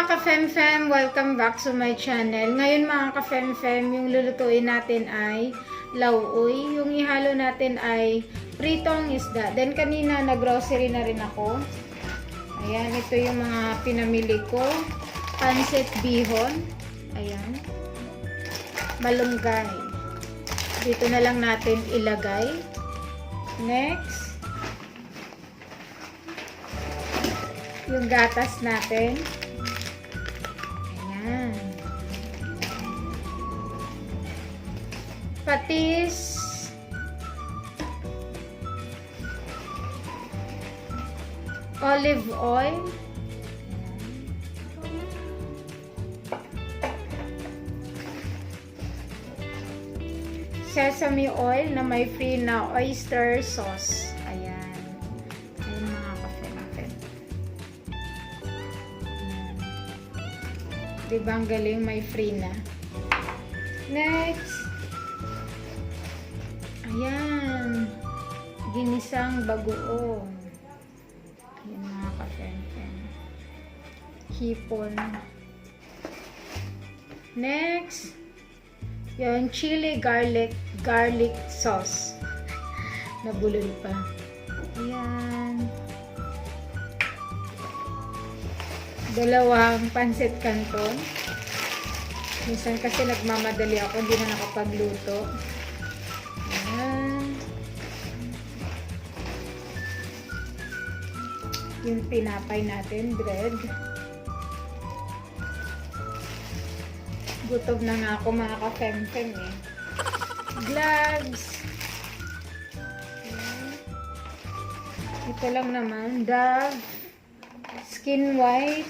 mga ka-fem-fem, welcome back to my channel. Ngayon mga ka-fem-fem, yung lulutuin natin ay lauoy. Yung ihalo natin ay pritong isda. Then kanina nag-grocery na rin ako. Ayan, ito yung mga pinamili ko. Pansit bihon. Ayan. Malunggay. Dito na lang natin ilagay. Next. Yung gatas natin. Ayan. Patis. Olive oil. Sesame oil na may free na oyster sauce. Ayan. Ayan mga ka-fem-fem. Diba ang galing, may free na. Next. Ayan. Ginisang bagoong. Ayan mga ka-fem-fem. Hipon. Next. Yung chili garlic sauce. Nabulol pa. Ayan. Dalawang pansit canton. Minsan kasi nagmamadali ako, hindi na nakapagluto. Ayan. Yung tinapay natin, bread. Gutom na nga ako mga ka-fem-fem eh. Gloves. Ayan. Ito lang naman, Dove. Skin white.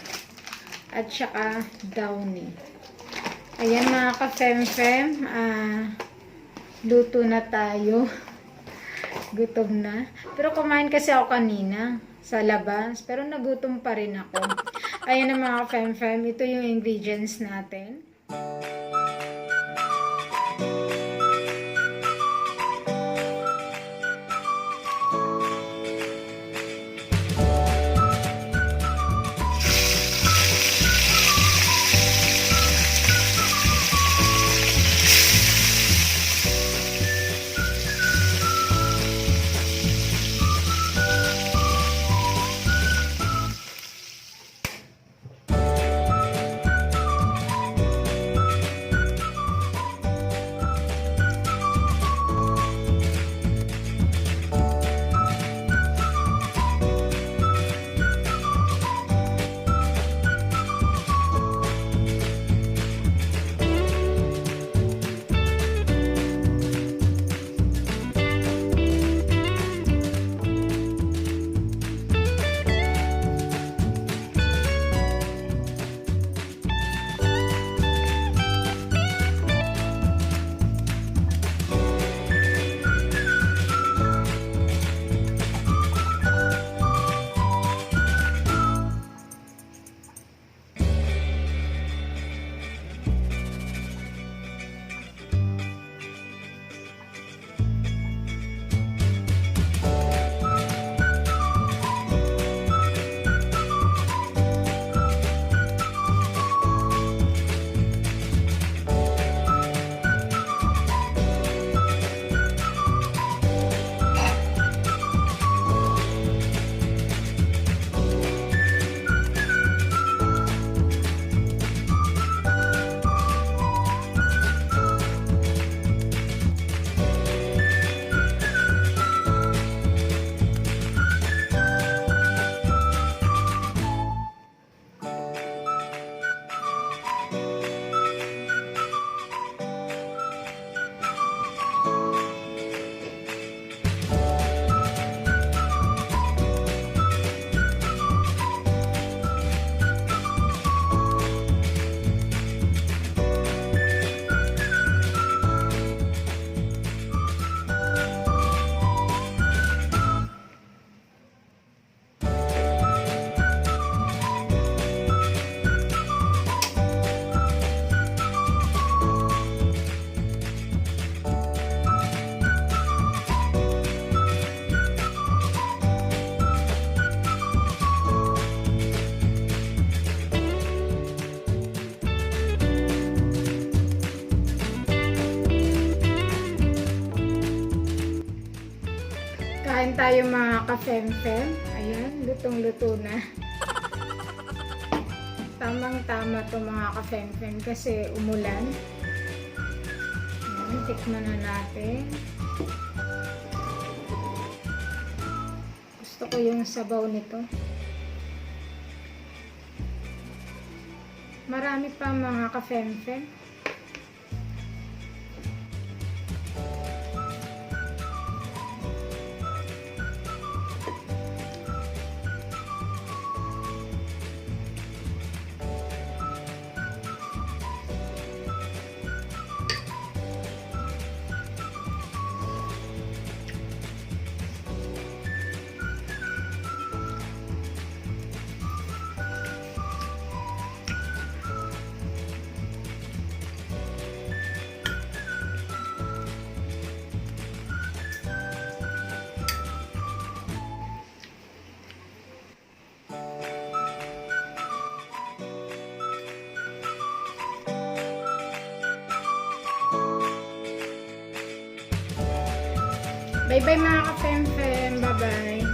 At saka downy. Ayan mga ka-fem-fem. Luto na tayo. Gutom na. Pero kumain kasi ako kanina sa labas. Pero nagutom pa rin ako. Ayan na mga ka-fem-fem. Ito yung ingredients natin. Kain tayo mga kafemfem. Ayan, lutong-luto na. Tamang-tama to mga kafemfem kasi umulan. Ayan, tikman na natin. Gusto ko yung sabaw nito. Marami pa mga kafemfem. Bye-bye mga ka-fem-fem. Bye-bye.